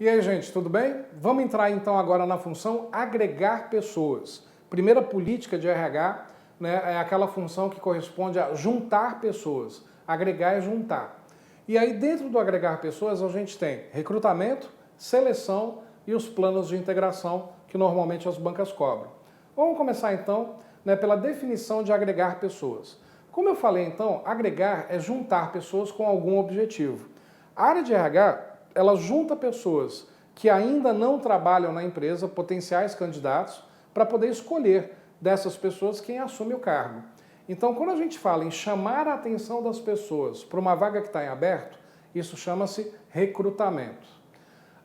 E aí, gente, tudo bem? Vamos entrar então agora na função agregar pessoas. Primeira política de RH, né, é aquela função que corresponde a juntar pessoas. Agregar é juntar. E aí, dentro do agregar pessoas, a gente tem recrutamento, seleção e os planos de integração que normalmente as bancas cobram. Vamos começar então, né, pela definição de agregar pessoas. Como eu falei então, agregar é juntar pessoas com algum objetivo. A área de RH, ela junta pessoas que ainda não trabalham na empresa, potenciais candidatos, para poder escolher dessas pessoas quem assume o cargo. Então, quando a gente fala em chamar a atenção das pessoas para uma vaga que está em aberto, isso chama-se recrutamento.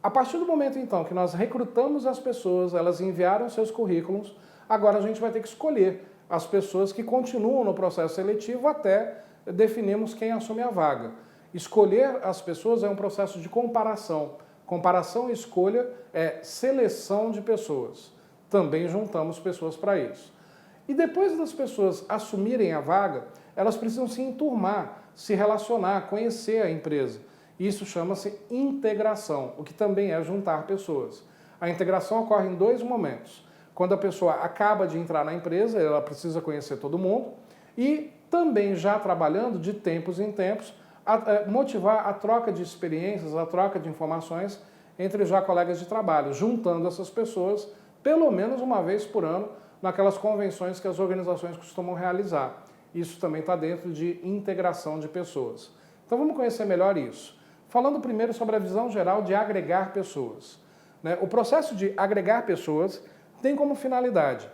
A partir do momento, então, que nós recrutamos as pessoas, elas enviaram seus currículos, agora a gente vai ter que escolher as pessoas que continuam no processo seletivo até definirmos quem assume a vaga. Escolher as pessoas é um processo de comparação. Comparação e escolha é seleção de pessoas. Também juntamos pessoas para isso. E depois das pessoas assumirem a vaga, elas precisam se enturmar, se relacionar, conhecer a empresa. Isso chama-se integração, o que também é juntar pessoas. A integração ocorre em dois momentos. Quando a pessoa acaba de entrar na empresa, ela precisa conhecer todo mundo, e também já trabalhando de tempos em tempos, motivar a troca de experiências, a troca de informações entre já colegas de trabalho, juntando essas pessoas pelo menos uma vez por ano naquelas convenções que as organizações costumam realizar. Isso também está dentro de integração de pessoas. Então vamos conhecer melhor isso. Falando primeiro sobre a visão geral de agregar pessoas. O processo de agregar pessoas tem como finalidade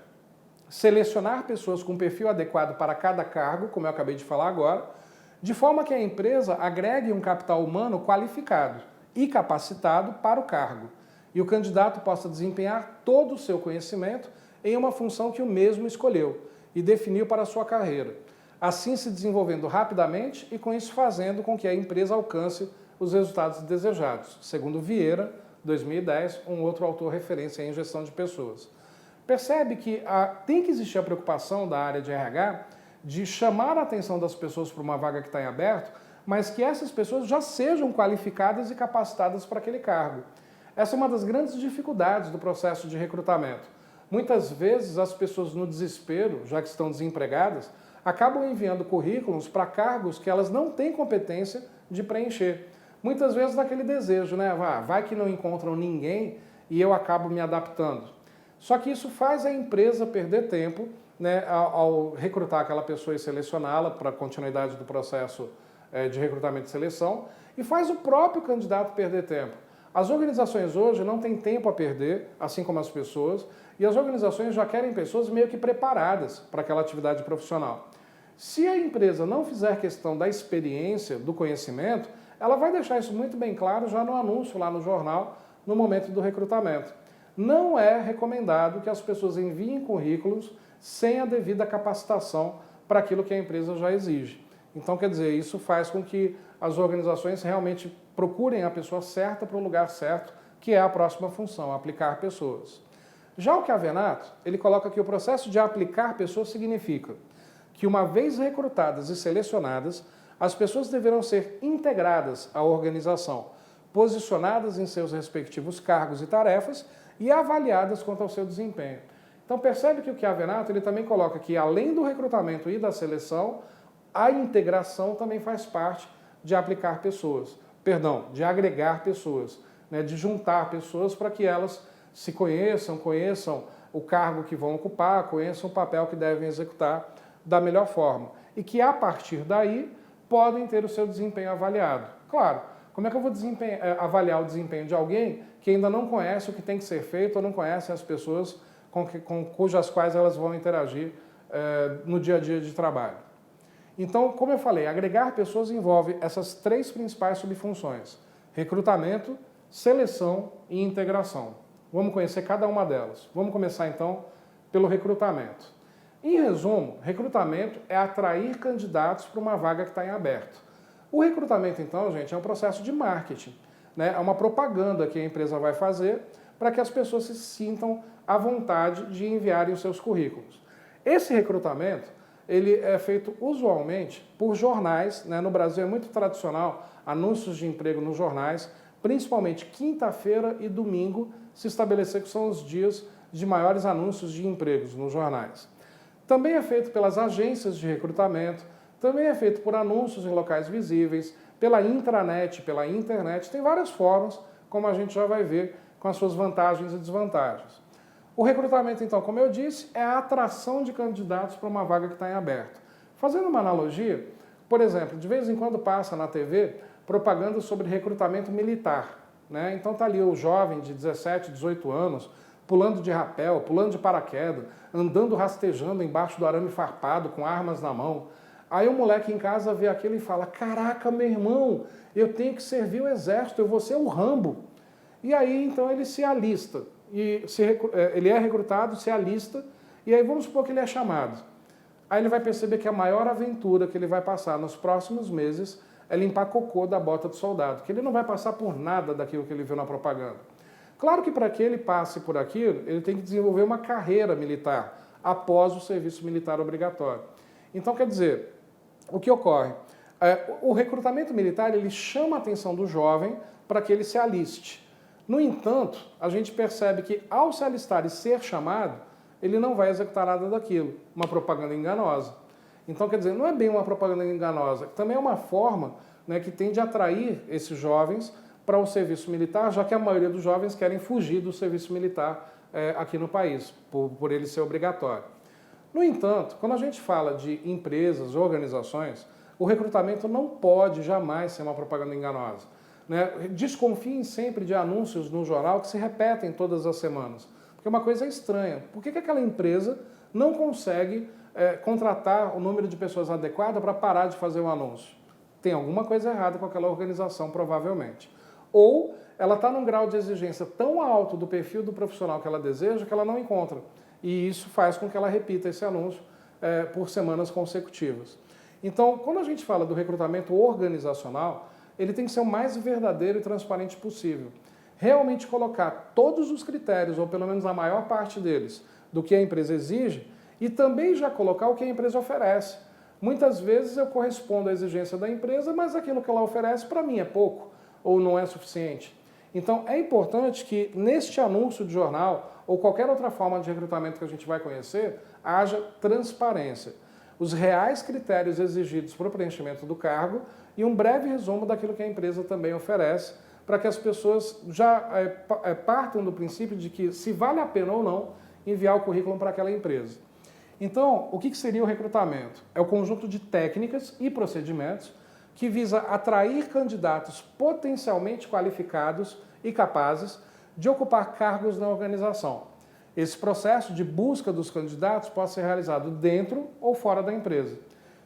selecionar pessoas com perfil adequado para cada cargo, como eu acabei de falar agora, de forma que a empresa agregue um capital humano qualificado e capacitado para o cargo, e o candidato possa desempenhar todo o seu conhecimento em uma função que o mesmo escolheu e definiu para a sua carreira, assim se desenvolvendo rapidamente e com isso fazendo com que a empresa alcance os resultados desejados, segundo Vieira, 2010, um outro autor referência em gestão de pessoas. Percebe que tem que existir a preocupação da área de RH de chamar a atenção das pessoas para uma vaga que está em aberto, mas que essas pessoas já sejam qualificadas e capacitadas para aquele cargo. Essa é uma das grandes dificuldades do processo de recrutamento. Muitas vezes as pessoas no desespero, já que estão desempregadas, acabam enviando currículos para cargos que elas não têm competência de preencher. Muitas vezes naquele desejo, né? Vai que não encontram ninguém e eu acabo me adaptando. Só que isso faz a empresa perder tempo, né, ao recrutar aquela pessoa e selecioná-la para a continuidade do processo de recrutamento e seleção, e faz o próprio candidato perder tempo. As organizações hoje não têm tempo a perder, assim como as pessoas, e as organizações já querem pessoas meio que preparadas para aquela atividade profissional. Se a empresa não fizer questão da experiência, do conhecimento, ela vai deixar isso muito bem claro já no anúncio lá no jornal, no momento do recrutamento. Não é recomendado que as pessoas enviem currículos sem a devida capacitação para aquilo que a empresa já exige. Então, quer dizer, isso faz com que as organizações realmente procurem a pessoa certa para o lugar certo, que é a próxima função, aplicar pessoas. Já o Chiavenato, ele coloca que o processo de aplicar pessoas significa que, uma vez recrutadas e selecionadas, as pessoas deverão ser integradas à organização, posicionadas em seus respectivos cargos e tarefas e avaliadas quanto ao seu desempenho. Então percebe que o Chiavenato ele também coloca que, além do recrutamento e da seleção, a integração também faz parte de aplicar pessoas, de agregar pessoas, né, de juntar pessoas para que elas se conheçam o cargo que vão ocupar, conheçam o papel que devem executar da melhor forma. E que, a partir daí, podem ter o seu desempenho avaliado. Claro, como é que eu vou avaliar o desempenho de alguém que ainda não conhece o que tem que ser feito ou não conhece as pessoas cujas quais elas vão interagir no dia a dia de trabalho? Então, como eu falei, agregar pessoas envolve essas três principais subfunções: recrutamento, seleção e integração. Vamos conhecer cada uma delas. Vamos começar então pelo recrutamento. Em resumo, recrutamento é atrair candidatos para uma vaga que está em aberto. O recrutamento, então, gente, é um processo de marketing, né? É uma propaganda que a empresa vai fazer para que as pessoas se sintam à vontade de enviarem os seus currículos. Esse recrutamento, ele é feito usualmente por jornais, né? No Brasil é muito tradicional anúncios de emprego nos jornais, principalmente quinta-feira e domingo, se estabelecer que são os dias de maiores anúncios de empregos nos jornais. Também é feito pelas agências de recrutamento, também é feito por anúncios em locais visíveis, pela intranet, pela internet, tem várias formas, como a gente já vai ver, com as suas vantagens e desvantagens. O recrutamento, então, como eu disse, é a atração de candidatos para uma vaga que está em aberto. Fazendo uma analogia, por exemplo, de vez em quando passa na TV propaganda sobre recrutamento militar, né? Então está ali o jovem de 17, 18 anos, pulando de rapel, pulando de paraquedas, andando rastejando embaixo do arame farpado, com armas na mão. Aí o moleque em casa vê aquilo e fala, caraca, meu irmão, eu tenho que servir o exército, eu vou ser o Rambo. E aí, então, ele se alista. Ele é recrutado, se alista, e aí vamos supor que ele é chamado. Aí ele vai perceber que a maior aventura que ele vai passar nos próximos meses é limpar cocô da bota do soldado, que ele não vai passar por nada daquilo que ele viu na propaganda. Claro que para que ele passe por aquilo, ele tem que desenvolver uma carreira militar após o serviço militar obrigatório. Então, quer dizer, o que ocorre? O recrutamento militar ele chama a atenção do jovem para que ele se aliste. No entanto, a gente percebe que ao se alistar e ser chamado, ele não vai executar nada daquilo, uma propaganda enganosa. Então, quer dizer, não é bem uma propaganda enganosa, também é uma forma, né, que tende a atrair esses jovens para o serviço militar, já que a maioria dos jovens querem fugir do serviço militar aqui no país, por ele ser obrigatório. No entanto, quando a gente fala de empresas, organizações, o recrutamento não pode jamais ser uma propaganda enganosa, né? Desconfiem sempre de anúncios no jornal que se repetem todas as semanas, porque uma coisa é estranha. Por que aquela empresa não consegue contratar o número de pessoas adequado para parar de fazer o anúncio? Tem alguma coisa errada com aquela organização, provavelmente. Ou ela está num grau de exigência tão alto do perfil do profissional que ela deseja que ela não encontra. E isso faz com que ela repita esse anúncio por semanas consecutivas. Então, quando a gente fala do recrutamento organizacional, ele tem que ser o mais verdadeiro e transparente possível. Realmente colocar todos os critérios, ou pelo menos a maior parte deles, do que a empresa exige, e também já colocar o que a empresa oferece. Muitas vezes eu correspondo à exigência da empresa, mas aquilo que ela oferece para mim é pouco, ou não é suficiente. Então é importante que neste anúncio de jornal, ou qualquer outra forma de recrutamento que a gente vai conhecer, haja transparência. Os reais critérios exigidos para o preenchimento do cargo e um breve resumo daquilo que a empresa também oferece, para que as pessoas já partam do princípio de que se vale a pena ou não enviar o currículo para aquela empresa. Então, o que seria o recrutamento? É o conjunto de técnicas e procedimentos que visa atrair candidatos potencialmente qualificados e capazes de ocupar cargos na organização. Esse processo de busca dos candidatos pode ser realizado dentro ou fora da empresa.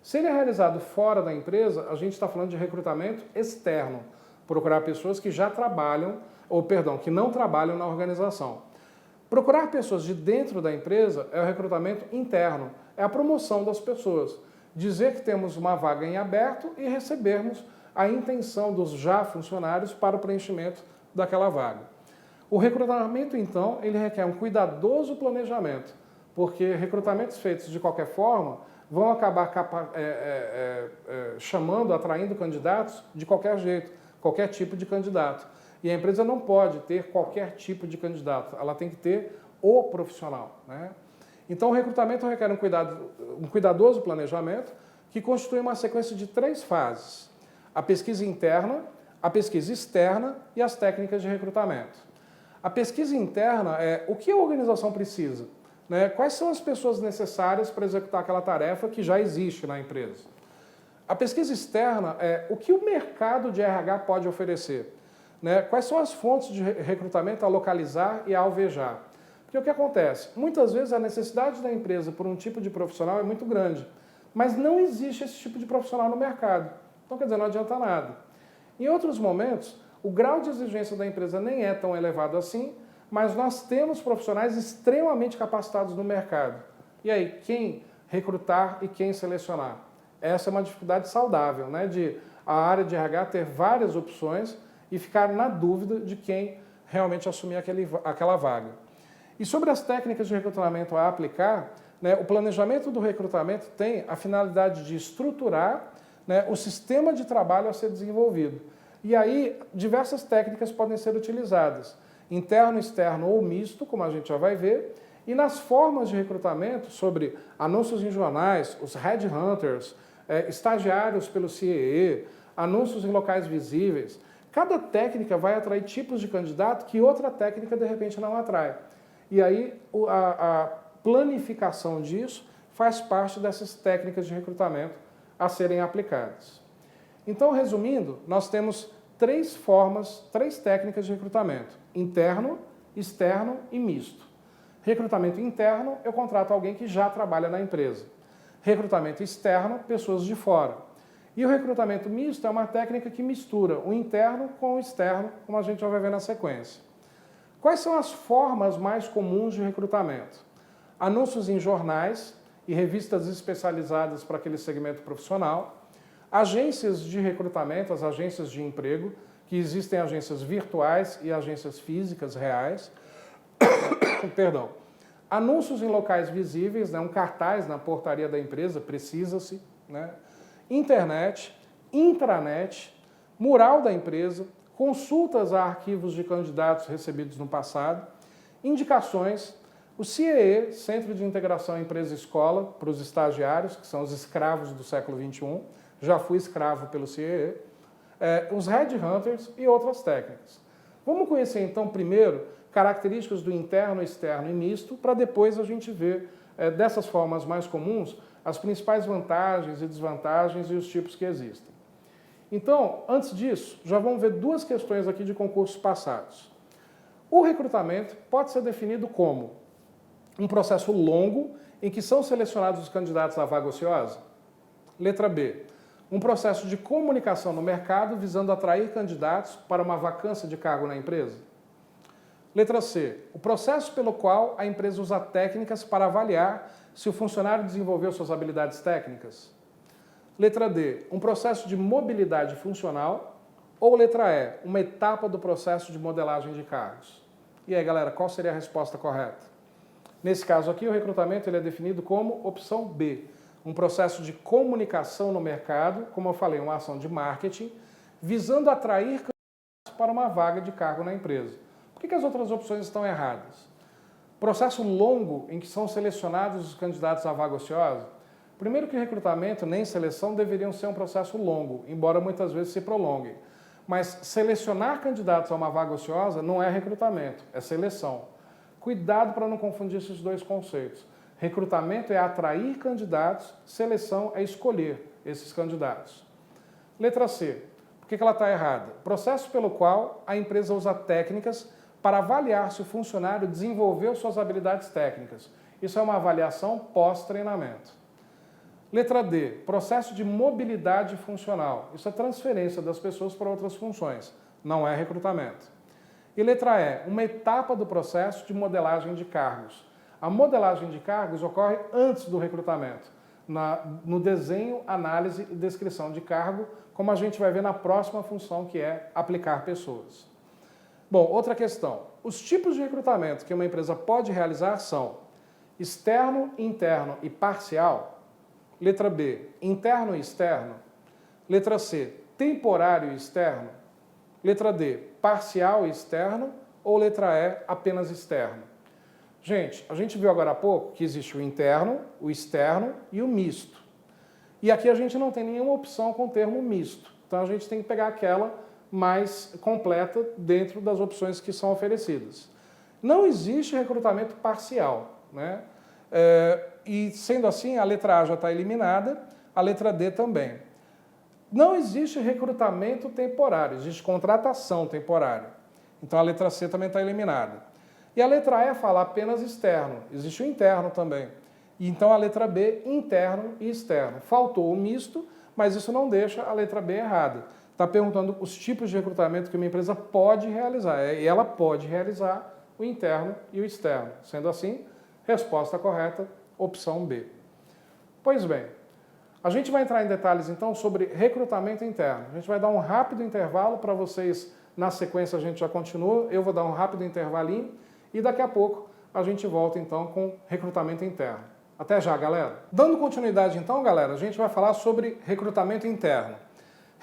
Se ele é realizado fora da empresa, a gente está falando de recrutamento externo, procurar pessoas que já trabalham, que não trabalham na organização. Procurar pessoas de dentro da empresa é o recrutamento interno, é a promoção das pessoas. Dizer que temos uma vaga em aberto e recebermos a intenção dos já funcionários para o preenchimento daquela vaga. O recrutamento, então, ele requer um cuidadoso planejamento, porque recrutamentos feitos de qualquer forma vão acabar atraindo candidatos de qualquer jeito, qualquer tipo de candidato. E a empresa não pode ter qualquer tipo de candidato, ela tem que ter o profissional, né? Então o recrutamento requer um cuidadoso planejamento que constitui uma sequência de 3 fases: a pesquisa interna, a pesquisa externa e as técnicas de recrutamento. A pesquisa interna é o que a organização precisa, né? Quais são as pessoas necessárias para executar aquela tarefa que já existe na empresa. A pesquisa externa é o que o mercado de RH pode oferecer, né? Quais são as fontes de recrutamento a localizar e a alvejar. Porque o que acontece? Muitas vezes a necessidade da empresa por um tipo de profissional é muito grande, mas não existe esse tipo de profissional no mercado. Então, quer dizer, não adianta nada. Em outros momentos, o grau de exigência da empresa nem é tão elevado assim, mas nós temos profissionais extremamente capacitados no mercado. E aí, quem recrutar e quem selecionar? Essa é uma dificuldade saudável, né? De a área de RH ter várias opções e ficar na dúvida de quem realmente assumir aquela vaga. E sobre as técnicas de recrutamento a aplicar, né, o planejamento do recrutamento tem a finalidade de estruturar, né, o sistema de trabalho a ser desenvolvido. E aí, diversas técnicas podem ser utilizadas. Interno, externo ou misto, como a gente já vai ver. E nas formas de recrutamento, sobre anúncios em jornais, os headhunters, estagiários pelo CIE, anúncios em locais visíveis. Cada técnica vai atrair tipos de candidato que outra técnica, de repente, não atrai. E aí, a planificação disso faz parte dessas técnicas de recrutamento a serem aplicadas. Então, resumindo, nós temos três técnicas de recrutamento: interno, externo e misto. Recrutamento interno, eu contrato alguém que já trabalha na empresa. Recrutamento externo, pessoas de fora. E o recrutamento misto é uma técnica que mistura o interno com o externo, como a gente já vai ver na sequência. Quais são as formas mais comuns de recrutamento? Anúncios em jornais e revistas especializadas para aquele segmento profissional, agências de recrutamento, as agências de emprego, que existem agências virtuais e agências físicas reais, perdão, anúncios em locais visíveis, um cartaz na portaria da empresa, precisa-se, internet, intranet, mural da empresa, consultas a arquivos de candidatos recebidos no passado, indicações, o CIE, Centro de Integração Empresa-Escola, para os estagiários, que são os escravos do século XXI, já fui escravo pelo CIE, os headhunters e outras técnicas. Vamos conhecer então primeiro características do interno, externo e misto, para depois a gente ver dessas formas mais comuns as principais vantagens e desvantagens e os tipos que existem. Então, antes disso, já vamos ver duas questões aqui de concursos passados. O recrutamento pode ser definido como um processo longo em que são selecionados os candidatos à vaga ociosa. Letra B. Um processo de comunicação no mercado visando atrair candidatos para uma vacância de cargo na empresa. Letra C. O processo pelo qual a empresa usa técnicas para avaliar se o funcionário desenvolveu suas habilidades técnicas. Letra D. Um processo de mobilidade funcional. Ou letra E. Uma etapa do processo de modelagem de cargos. E aí, galera, qual seria a resposta correta? Nesse caso aqui, o recrutamento ele é definido como opção B. Um processo de comunicação no mercado, como eu falei, uma ação de marketing, visando atrair candidatos para uma vaga de cargo na empresa. Por que as outras opções estão erradas? Processo longo em que são selecionados os candidatos à vaga ociosa. Primeiro que recrutamento nem seleção deveriam ser um processo longo, embora muitas vezes se prolonguem. Mas selecionar candidatos a uma vaga ociosa não é recrutamento, é seleção. Cuidado para não confundir esses dois conceitos. Recrutamento é atrair candidatos, seleção é escolher esses candidatos. Letra C. Por que ela está errada? Processo pelo qual a empresa usa técnicas para avaliar se o funcionário desenvolveu suas habilidades técnicas. Isso é uma avaliação pós-treinamento. Letra D. Processo de mobilidade funcional. Isso é transferência das pessoas para outras funções. Não é recrutamento. E letra E. Uma etapa do processo de modelagem de cargos. A modelagem de cargos ocorre antes do recrutamento, no desenho, análise e descrição de cargo, como a gente vai ver na próxima função, que é aplicar pessoas. Bom, outra questão. Os tipos de recrutamento que uma empresa pode realizar são externo, interno e parcial. Letra B, interno e externo. Letra C, temporário e externo. Letra D, parcial e externo. Ou letra E, apenas externo. Gente, a gente viu agora há pouco que existe o interno, o externo e o misto. E aqui a gente não tem nenhuma opção com o termo misto. Então a gente tem que pegar aquela mais completa dentro das opções que são oferecidas. Não existe recrutamento parcial, e sendo assim, a letra A já está eliminada, a letra D também. Não existe recrutamento temporário, existe contratação temporária. Então a letra C também está eliminada. E a letra E fala apenas externo, existe o interno também. E então a letra B, interno e externo. Faltou o misto, mas isso não deixa a letra B errada. Está perguntando os tipos de recrutamento que uma empresa pode realizar. E ela pode realizar o interno e o externo. Sendo assim, resposta correta, opção B. Pois bem, a gente vai entrar em detalhes então sobre recrutamento interno. A gente vai dar um rápido intervalo para vocês, na sequência a gente já continua, eu vou dar um rápido intervalinho e daqui a pouco a gente volta então com recrutamento interno. Até já, galera! Dando continuidade então, galera, a gente vai falar sobre recrutamento interno.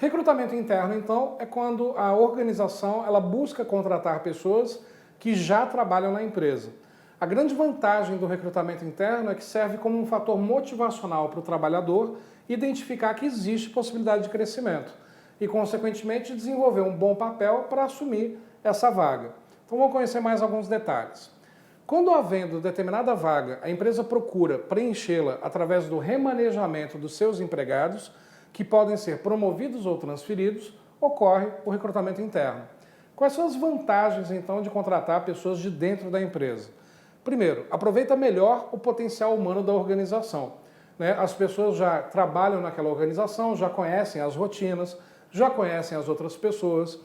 Recrutamento interno, então, é quando a organização ela busca contratar pessoas que já trabalham na empresa. A grande vantagem do recrutamento interno é que serve como um fator motivacional para o trabalhador identificar que existe possibilidade de crescimento e, consequentemente, desenvolver um bom papel para assumir essa vaga. Então vamos conhecer mais alguns detalhes. Quando havendo determinada vaga, a empresa procura preenchê-la através do remanejamento dos seus empregados, que podem ser promovidos ou transferidos, ocorre o recrutamento interno. Quais são as vantagens, então, de contratar pessoas de dentro da empresa? Primeiro, aproveita melhor o potencial humano da organização. As pessoas já trabalham naquela organização, já conhecem as rotinas, já conhecem as outras pessoas.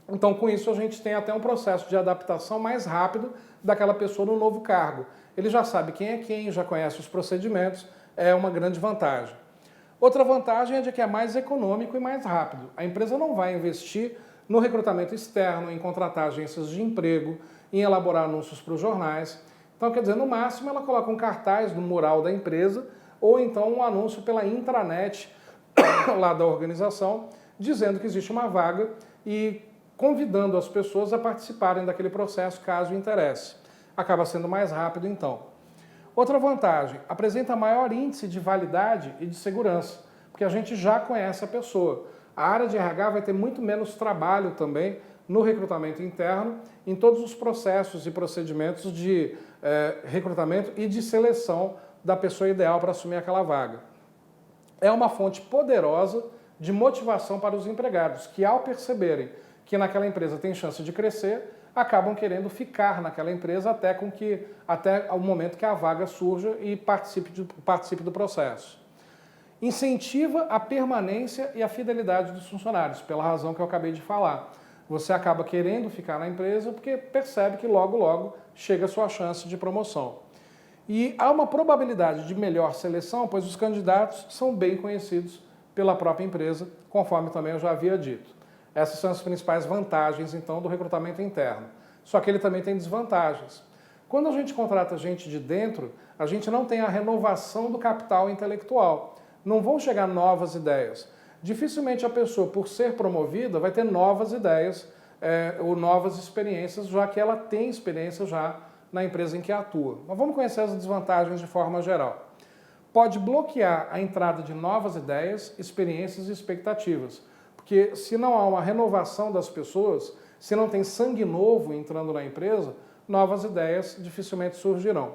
Então, com isso, a gente tem até um processo de adaptação mais rápido daquela pessoa no novo cargo. Ele já sabe quem é quem, já conhece os procedimentos, é uma grande vantagem. Outra vantagem é de que é mais econômico e mais rápido. A empresa não vai investir no recrutamento externo, em contratar agências de emprego, em elaborar anúncios para os jornais. Então, quer dizer, no máximo ela coloca um cartaz no mural da empresa ou então um anúncio pela intranet lá da organização, dizendo que existe uma vaga e convidando as pessoas a participarem daquele processo, caso interesse. Acaba sendo mais rápido, então. Outra vantagem, apresenta maior índice de validade e de segurança, porque a gente já conhece a pessoa. A área de RH vai ter muito menos trabalho também no recrutamento interno, em todos os processos e procedimentos de recrutamento e de seleção da pessoa ideal para assumir aquela vaga. É uma fonte poderosa de motivação para os empregados, que ao perceberem que naquela empresa tem chance de crescer, acabam querendo ficar naquela empresa até o momento que a vaga surja e participe do processo. Incentiva a permanência e a fidelidade dos funcionários, pela razão que eu acabei de falar. Você acaba querendo ficar na empresa porque percebe que logo, logo chega a sua chance de promoção. E há uma probabilidade de melhor seleção, pois os candidatos são bem conhecidos pela própria empresa, conforme também eu já havia dito. Essas são as principais vantagens, então, do recrutamento interno. Só que ele também tem desvantagens. Quando a gente contrata gente de dentro, a gente não tem a renovação do capital intelectual. Não vão chegar novas ideias. Dificilmente a pessoa, por ser promovida, vai ter novas ideias ou novas experiências, já que ela tem experiência já na empresa em que atua. Mas vamos conhecer as desvantagens de forma geral. Pode bloquear a entrada de novas ideias, experiências e expectativas. Porque se não há uma renovação das pessoas, se não tem sangue novo entrando na empresa, novas ideias dificilmente surgirão.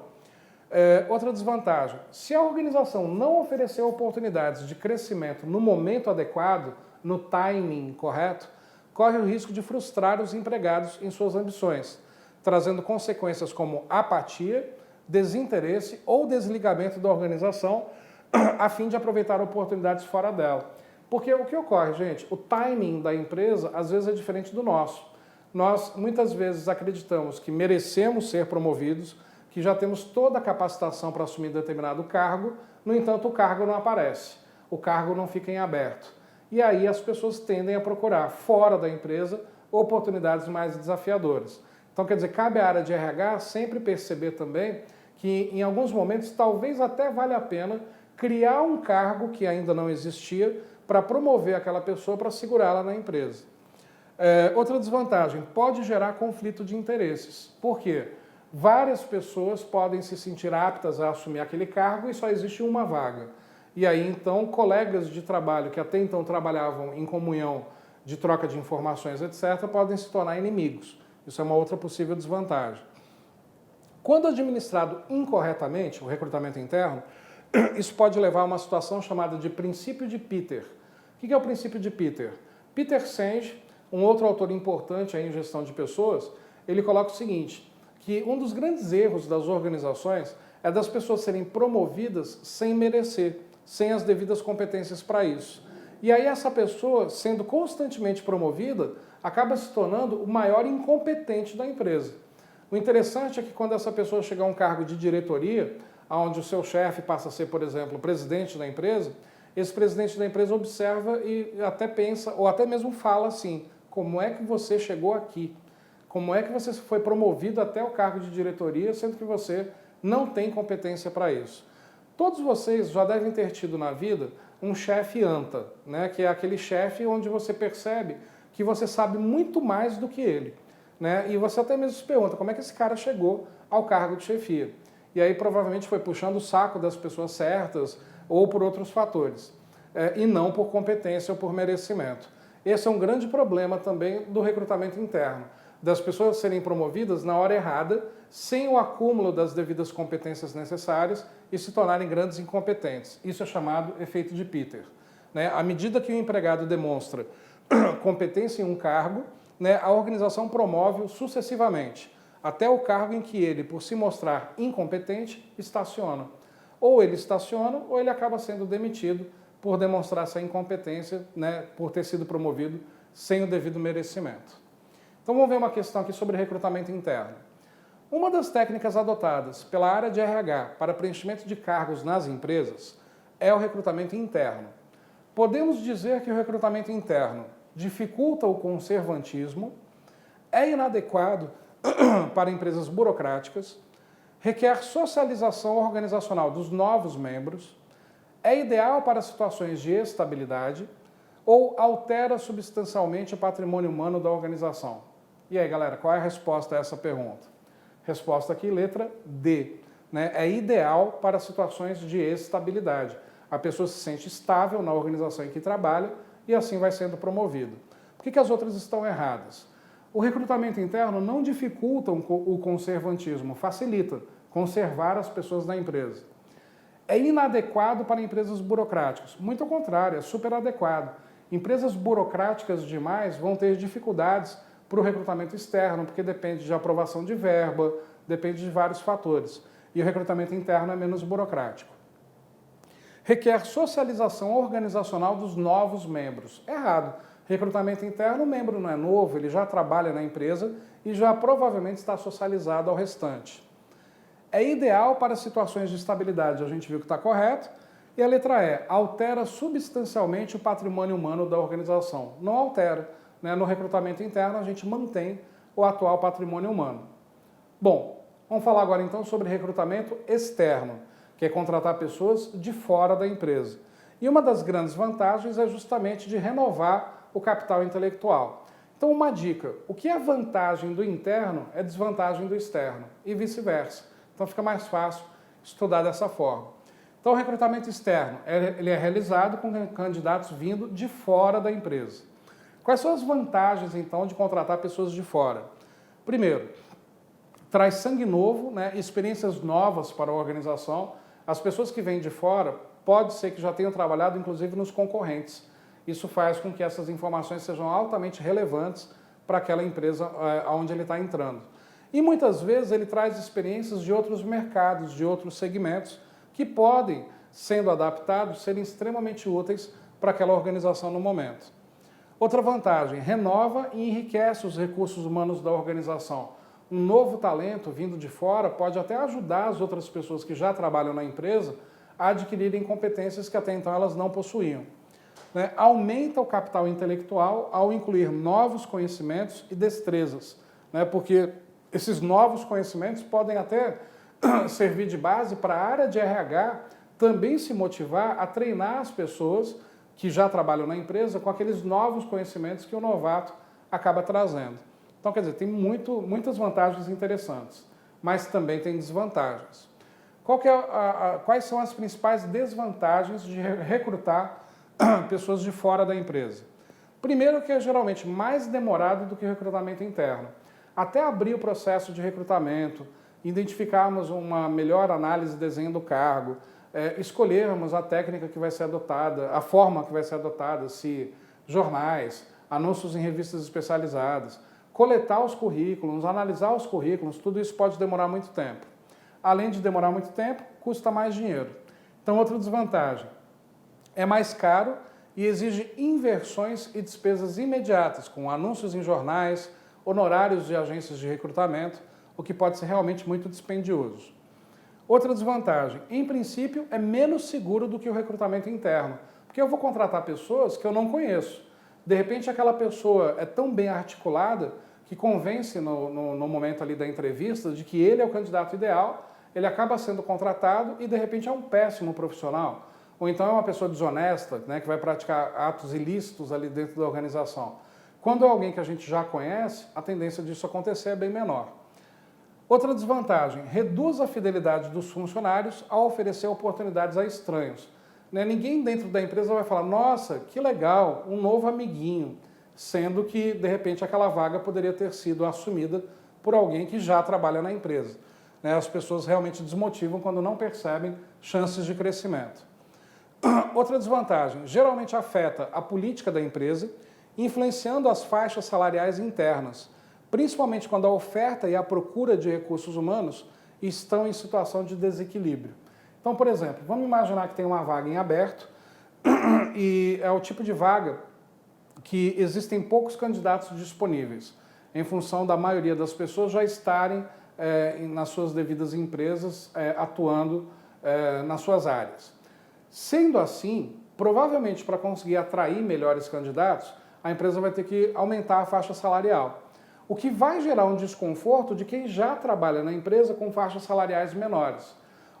Outra desvantagem, se a organização não oferecer oportunidades de crescimento no momento adequado, no timing correto, corre o risco de frustrar os empregados em suas ambições, trazendo consequências como apatia, desinteresse ou desligamento da organização a fim de aproveitar oportunidades fora dela. Porque o que ocorre, gente? O timing da empresa às vezes é diferente do nosso. Nós muitas vezes acreditamos que merecemos ser promovidos, que já temos toda a capacitação para assumir determinado cargo, no entanto o cargo não aparece, o cargo não fica em aberto. E aí as pessoas tendem a procurar fora da empresa oportunidades mais desafiadoras. Então, quer dizer, cabe à área de RH sempre perceber também que em alguns momentos talvez até valha a pena criar um cargo que ainda não existia para promover aquela pessoa para segurá-la na empresa. Outra desvantagem, pode gerar conflito de interesses. Por quê? Várias pessoas podem se sentir aptas a assumir aquele cargo e só existe uma vaga. E aí, então, colegas de trabalho que até então trabalhavam em comunhão de troca de informações, etc., podem se tornar inimigos. Isso é uma outra possível desvantagem. Quando administrado incorretamente, o recrutamento interno, isso pode levar a uma situação chamada de princípio de Peter. O que é o princípio de Peter? Peter Senge, um outro autor importante em gestão de pessoas, ele coloca o seguinte, que um dos grandes erros das organizações é das pessoas serem promovidas sem merecer, sem as devidas competências para isso. E aí essa pessoa, sendo constantemente promovida, acaba se tornando o maior incompetente da empresa. O interessante é que quando essa pessoa chega a um cargo de diretoria, onde o seu chefe passa a ser, por exemplo, o presidente da empresa, esse presidente da empresa observa e até pensa, ou até mesmo fala assim, como é que você chegou aqui? Como é que você foi promovido até o cargo de diretoria, sendo que você não tem competência para isso? Todos vocês já devem ter tido na vida um chefe anta, né? Que é aquele chefe onde você percebe que você sabe muito mais do que ele, né? E você até mesmo se pergunta como é que esse cara chegou ao cargo de chefia. E aí provavelmente foi puxando o saco das pessoas certas ou por outros fatores, e não por competência ou por merecimento. Esse é um grande problema também do recrutamento interno, das pessoas serem promovidas na hora errada, sem o acúmulo das devidas competências necessárias e se tornarem grandes incompetentes. Isso é chamado efeito de Peter, né? À medida que o empregado demonstra competência em um cargo, né, a organização promove-o sucessivamente, até o cargo em que ele, por se mostrar incompetente, estaciona. Ou ele estaciona, ou ele acaba sendo demitido por demonstrar essa incompetência, né, por ter sido promovido sem o devido merecimento. Então vamos ver uma questão aqui sobre recrutamento interno. Uma das técnicas adotadas pela área de RH para preenchimento de cargos nas empresas é o recrutamento interno. Podemos dizer que o recrutamento interno dificulta o conservantismo, é inadequado para empresas burocráticas, requer socialização organizacional dos novos membros, é ideal para situações de estabilidade ou altera substancialmente o patrimônio humano da organização. E aí, galera, qual é a resposta a essa pergunta? Resposta aqui, letra D. Né? É ideal para situações de estabilidade. A pessoa se sente estável na organização em que trabalha e assim vai sendo promovido. Por que as outras estão erradas? O recrutamento interno não dificulta o conservantismo, facilita conservar as pessoas na empresa. É inadequado para empresas burocráticas. Muito ao contrário, é super adequado. Empresas burocráticas demais vão ter dificuldades para o recrutamento externo, porque depende de aprovação de verba, depende de vários fatores. E o recrutamento interno é menos burocrático. Requer socialização organizacional dos novos membros. Errado. Recrutamento interno, o membro não é novo, ele já trabalha na empresa e já provavelmente está socializado ao restante. É ideal para situações de estabilidade, a gente viu que está correto. E a letra E, altera substancialmente o patrimônio humano da organização. Não altera, né? No recrutamento interno a gente mantém o atual patrimônio humano. Bom, vamos falar agora então sobre recrutamento externo, que é contratar pessoas de fora da empresa. E uma das grandes vantagens é justamente de renovar o capital intelectual. Então, uma dica, o que é vantagem do interno é desvantagem do externo e vice-versa. Então, fica mais fácil estudar dessa forma. Então, o recrutamento externo, ele é realizado com candidatos vindo de fora da empresa. Quais são as vantagens, então, de contratar pessoas de fora? Primeiro, traz sangue novo, né, experiências novas para a organização. As pessoas que vêm de fora, pode ser que já tenham trabalhado, inclusive, nos concorrentes. Isso faz com que essas informações sejam altamente relevantes para aquela empresa onde ele está entrando. E muitas vezes ele traz experiências de outros mercados, de outros segmentos, que podem, sendo adaptados, serem extremamente úteis para aquela organização no momento. Outra vantagem, renova e enriquece os recursos humanos da organização. Um novo talento vindo de fora pode até ajudar as outras pessoas que já trabalham na empresa a adquirirem competências que até então elas não possuíam. Né? Aumenta o capital intelectual ao incluir novos conhecimentos e destrezas, né? Porque esses novos conhecimentos podem até servir de base para a área de RH também se motivar a treinar as pessoas que já trabalham na empresa com aqueles novos conhecimentos que o novato acaba trazendo. Então, quer dizer, tem muitas vantagens interessantes, mas também tem desvantagens. Quais são as principais desvantagens de recrutar pessoas de fora da empresa? Primeiro, que é geralmente mais demorado do que o recrutamento interno. Até abrir o processo de recrutamento, identificarmos uma melhor análise e desenho do cargo, escolhermos a técnica que vai ser adotada, a forma que vai ser adotada, se jornais, anúncios em revistas especializadas, coletar os currículos, analisar os currículos, tudo isso pode demorar muito tempo. Além de demorar muito tempo, custa mais dinheiro. Então, outra desvantagem, é mais caro e exige inversões e despesas imediatas, com anúncios em jornais, honorários de agências de recrutamento, o que pode ser realmente muito dispendioso. Outra desvantagem, em princípio, é menos seguro do que o recrutamento interno, porque eu vou contratar pessoas que eu não conheço. De repente, aquela pessoa é tão bem articulada que convence no momento ali da entrevista de que ele é o candidato ideal ele acaba sendo contratado e de repente é um péssimo profissional, ou então é uma pessoa desonesta, né, que vai praticar atos ilícitos ali dentro da organização. Quando é alguém que a gente já conhece, a tendência disso acontecer é bem menor. Outra desvantagem, reduz a fidelidade dos funcionários ao oferecer oportunidades a estranhos. Né? Ninguém dentro da empresa vai falar, nossa, que legal, um novo amiguinho, sendo que, de repente, aquela vaga poderia ter sido assumida por alguém que já trabalha na empresa. Né? As pessoas realmente desmotivam quando não percebem chances de crescimento. Outra desvantagem, geralmente afeta a política da empresa, influenciando as faixas salariais internas, principalmente quando a oferta e a procura de recursos humanos estão em situação de desequilíbrio. Então, por exemplo, vamos imaginar que tem uma vaga em aberto e é o tipo de vaga que existem poucos candidatos disponíveis, em função da maioria das pessoas já estarem nas suas devidas empresas atuando nas suas áreas. Sendo assim, provavelmente para conseguir atrair melhores candidatos, a empresa vai ter que aumentar a faixa salarial, o que vai gerar um desconforto de quem já trabalha na empresa com faixas salariais menores,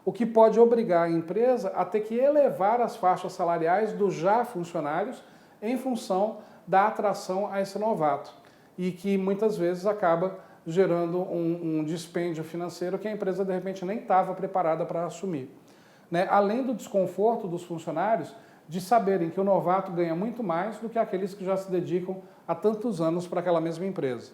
o que pode obrigar a empresa a ter que elevar as faixas salariais dos já funcionários em função da atração a esse novato, e que muitas vezes acaba gerando um dispêndio financeiro que a empresa de repente nem estava preparada para assumir. Né? Além do desconforto dos funcionários de saberem que o novato ganha muito mais do que aqueles que já se dedicam há tantos anos para aquela mesma empresa.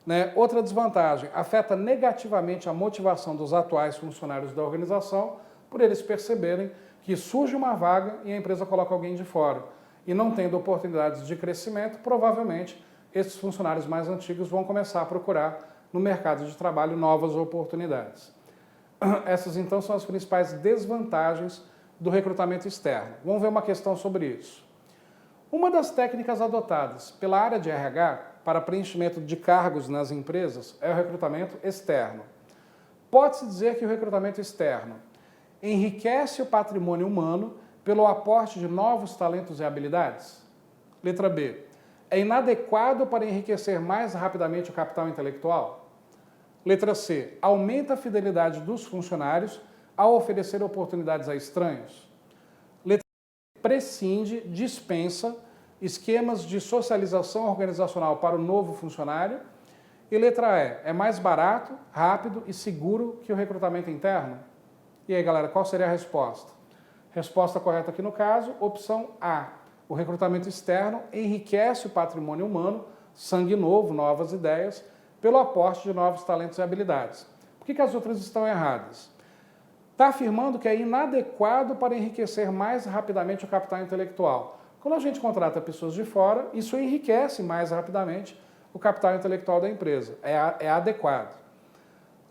Né? Outra desvantagem, afeta negativamente a motivação dos atuais funcionários da organização por eles perceberem que surge uma vaga e a empresa coloca alguém de fora. E não tendo oportunidades de crescimento, provavelmente esses funcionários mais antigos vão começar a procurar no mercado de trabalho novas oportunidades. Essas, então, são as principais desvantagens do recrutamento externo. Vamos ver uma questão sobre isso. Uma das técnicas adotadas pela área de RH para preenchimento de cargos nas empresas é o recrutamento externo. Pode-se dizer que o recrutamento externo enriquece o patrimônio humano pelo aporte de novos talentos e habilidades? Letra B. É inadequado para enriquecer mais rapidamente o capital intelectual? Letra C. Aumenta a fidelidade dos funcionários ao oferecer oportunidades a estranhos? Letra D. Prescinde, dispensa esquemas de socialização organizacional para o novo funcionário? E letra E. É mais barato, rápido e seguro que o recrutamento interno? E aí, galera, qual seria a resposta? Resposta correta aqui no caso, opção A. O recrutamento externo enriquece o patrimônio humano, sangue novo, novas ideias, pelo aporte de novos talentos e habilidades. Por que as outras estão erradas? Está afirmando que é inadequado para enriquecer mais rapidamente o capital intelectual. Quando a gente contrata pessoas de fora, isso enriquece mais rapidamente o capital intelectual da empresa. É adequado.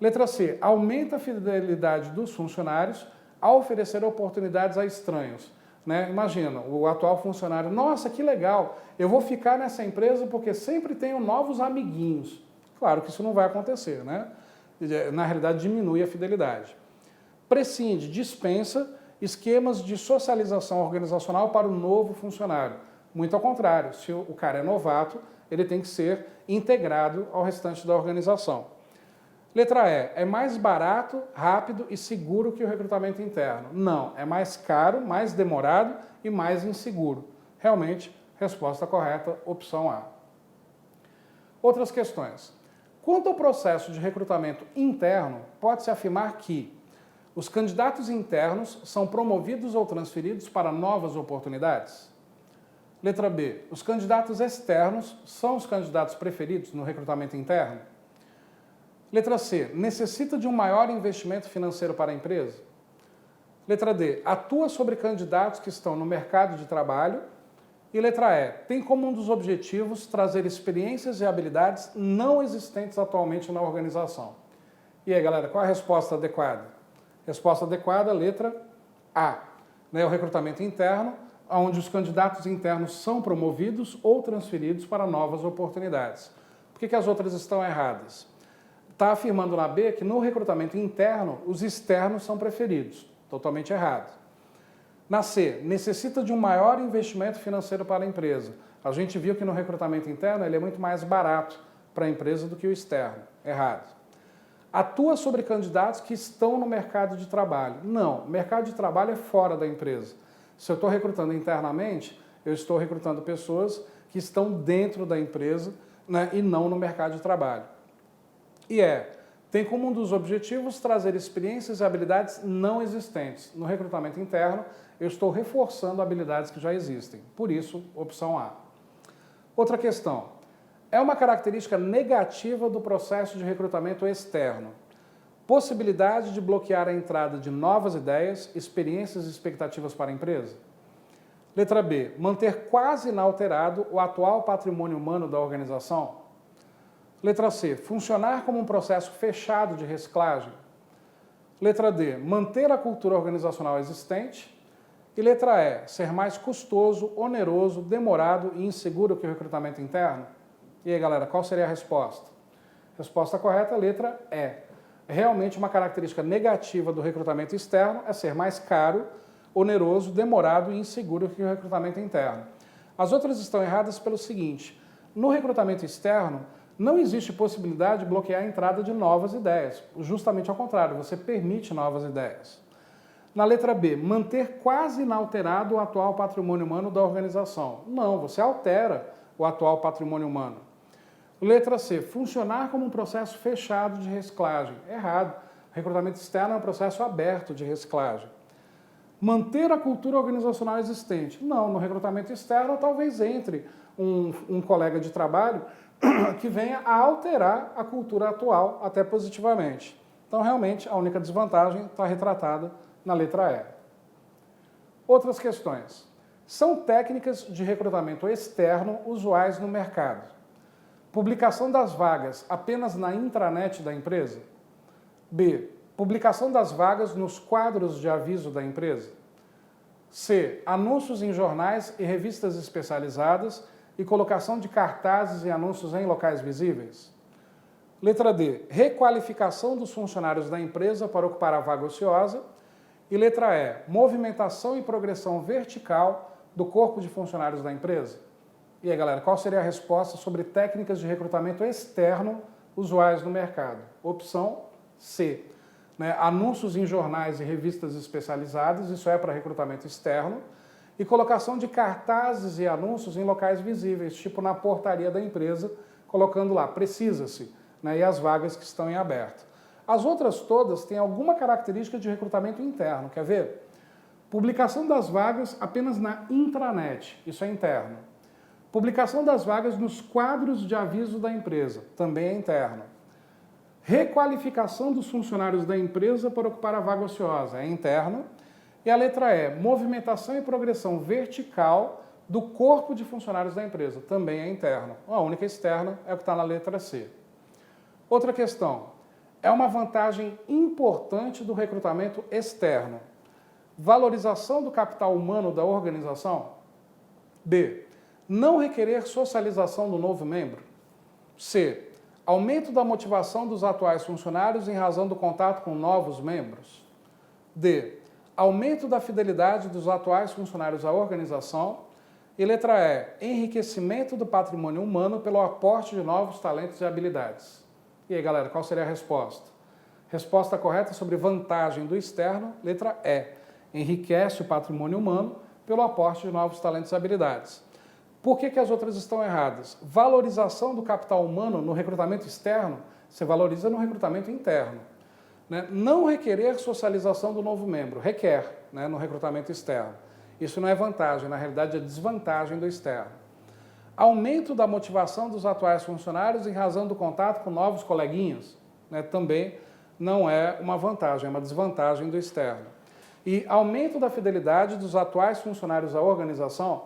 Letra C. Aumenta a fidelidade dos funcionários ao oferecer oportunidades a estranhos. Né? Imagina, o atual funcionário, nossa, que legal, eu vou ficar nessa empresa porque sempre tenho novos amiguinhos. Claro que isso não vai acontecer, né? Na realidade diminui a fidelidade. Prescinde, dispensa esquemas de socialização organizacional para o novo funcionário. Muito ao contrário, se o cara é novato, ele tem que ser integrado ao restante da organização. Letra E. É mais barato, rápido e seguro que o recrutamento interno? Não, é mais caro, mais demorado e mais inseguro. Realmente, resposta correta, opção A. Outras questões. Quanto ao processo de recrutamento interno, pode-se afirmar que os candidatos internos são promovidos ou transferidos para novas oportunidades? Letra B. Os candidatos externos são os candidatos preferidos no recrutamento interno? Letra C. Necessita de um maior investimento financeiro para a empresa? Letra D. Atua sobre candidatos que estão no mercado de trabalho? E letra E. Tem como um dos objetivos trazer experiências e habilidades não existentes atualmente na organização? E aí, galera, qual a resposta adequada? Resposta adequada, letra A. O recrutamento interno, onde os candidatos internos são promovidos ou transferidos para novas oportunidades. Por que as outras estão erradas? Está afirmando na B que no recrutamento interno, os externos são preferidos. Totalmente errado. Na C, necessita de um maior investimento financeiro para a empresa. A gente viu que no recrutamento interno ele é muito mais barato para a empresa do que o externo. Errado. atua sobre candidatos que estão no mercado de trabalho. Não, o mercado de trabalho é fora da empresa. Se eu estou recrutando internamente, eu estou recrutando pessoas que estão dentro da empresa, né, e não no mercado de trabalho. E tem como um dos objetivos trazer experiências e habilidades não existentes. No recrutamento interno, eu estou reforçando habilidades que já existem. Por isso, opção A. Outra questão. É uma característica negativa do processo de recrutamento externo. Possibilidade de bloquear a entrada de novas ideias, experiências e expectativas para a empresa. Letra B. Manter quase inalterado o atual patrimônio humano da organização. Letra C. Funcionar como um processo fechado de reciclagem. Letra D. Manter a cultura organizacional existente. E letra E. Ser mais custoso, oneroso, demorado e inseguro que o recrutamento interno. E aí, galera, qual seria a resposta? Resposta correta, letra E. Realmente uma característica negativa do recrutamento externo é ser mais caro, oneroso, demorado e inseguro que o recrutamento interno. As outras estão erradas pelo seguinte: no recrutamento externo, não existe possibilidade de bloquear a entrada de novas ideias. Justamente ao contrário, você permite novas ideias. Na letra B, manter quase inalterado o atual patrimônio humano da organização. Não, você altera o atual patrimônio humano. Letra C, funcionar como um processo fechado de reciclagem. Errado. Recrutamento externo é um processo aberto de reciclagem. Manter a cultura organizacional existente. Não, no recrutamento externo talvez entre um colega de trabalho que venha a alterar a cultura atual, até positivamente. Então, realmente, a única desvantagem está retratada na letra E. Outras questões. São técnicas de recrutamento externo usuais no mercado. Publicação das vagas apenas na intranet da empresa. B. Publicação das vagas nos quadros de aviso da empresa. C. Anúncios em jornais e revistas especializadas e colocação de cartazes e anúncios em locais visíveis. Letra D. Requalificação dos funcionários da empresa para ocupar a vaga ociosa. E letra E. Movimentação e progressão vertical do corpo de funcionários da empresa. E aí, galera, qual seria a resposta sobre técnicas de recrutamento externo usuais no mercado? Opção C. Anúncios em jornais e revistas especializadas, isso é para recrutamento externo, e colocação de cartazes e anúncios em locais visíveis, tipo na portaria da empresa, colocando lá, precisa-se, e as vagas que estão em aberto. As outras todas têm alguma característica de recrutamento interno, quer ver? Publicação das vagas apenas na intranet, isso é interno. Publicação das vagas nos quadros de aviso da empresa, também é interno. Requalificação dos funcionários da empresa para ocupar a vaga ociosa, é interno. E a letra E, movimentação e progressão vertical do corpo de funcionários da empresa, também é interno. A única externa é o que está na letra C. Outra questão, é uma vantagem importante do recrutamento externo. Valorização do capital humano da organização. B, não requerer socialização do novo membro. C, aumento da motivação dos atuais funcionários em razão do contato com novos membros. D, aumento da fidelidade dos atuais funcionários à organização. E letra E, enriquecimento do patrimônio humano pelo aporte de novos talentos e habilidades. E aí, galera, qual seria a resposta? Resposta correta sobre vantagem do externo, letra E, enriquece o patrimônio humano pelo aporte de novos talentos e habilidades. Por que as outras estão erradas? Valorização do capital humano no recrutamento externo, você valoriza no recrutamento interno. Não requerer socialização do novo membro, requer, no recrutamento externo. Isso não é vantagem, na realidade é desvantagem do externo. Aumento da motivação dos atuais funcionários em razão do contato com novos coleguinhas, também não é uma vantagem, é uma desvantagem do externo. E aumento da fidelidade dos atuais funcionários à organização,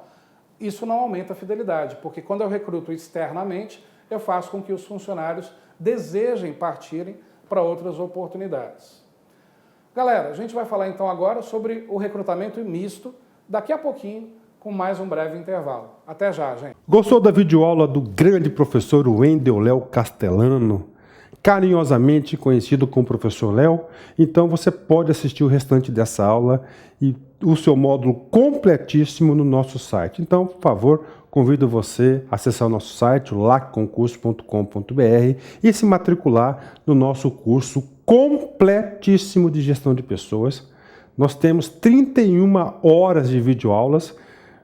isso não aumenta a fidelidade, porque quando eu recruto externamente, eu faço com que os funcionários desejem partirem para outras oportunidades. Galera, a gente vai falar então agora sobre o recrutamento misto, daqui a pouquinho, com mais um breve intervalo. Até já, gente. Gostou da videoaula do grande professor Wendel Léo Castellano, carinhosamente conhecido como Professor Léo? Então você pode assistir o restante dessa aula e o seu módulo completíssimo no nosso site. Então, por favor, convido você a acessar o nosso site, lacconcurso.com.br, e se matricular no nosso curso completíssimo de gestão de pessoas. Nós temos 31 horas de videoaulas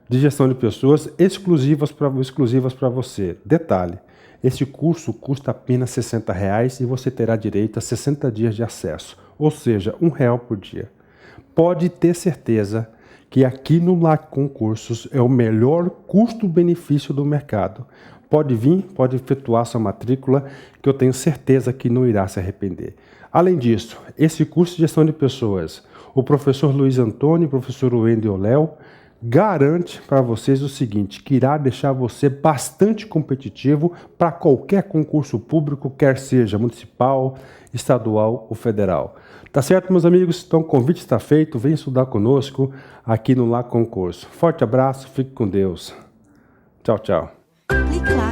de gestão de pessoas exclusivas para você. Detalhe, esse curso custa apenas R$ 60 e você terá direito a 60 dias de acesso, ou seja, R$ 1 por dia. Pode ter certeza que aqui no LAC Concursos é o melhor custo-benefício do mercado. Pode vir, pode efetuar sua matrícula, que eu tenho certeza que não irá se arrepender. Além disso, esse curso de gestão de pessoas, o professor Luiz Antônio e o professor Wendel Léo garante para vocês o seguinte, que irá deixar você bastante competitivo para qualquer concurso público, quer seja municipal, estadual ou federal. Tá certo, meus amigos? Então o convite está feito, vem estudar conosco aqui no LAC Concurso. Forte abraço, fique com Deus. Tchau, tchau. Clique lá.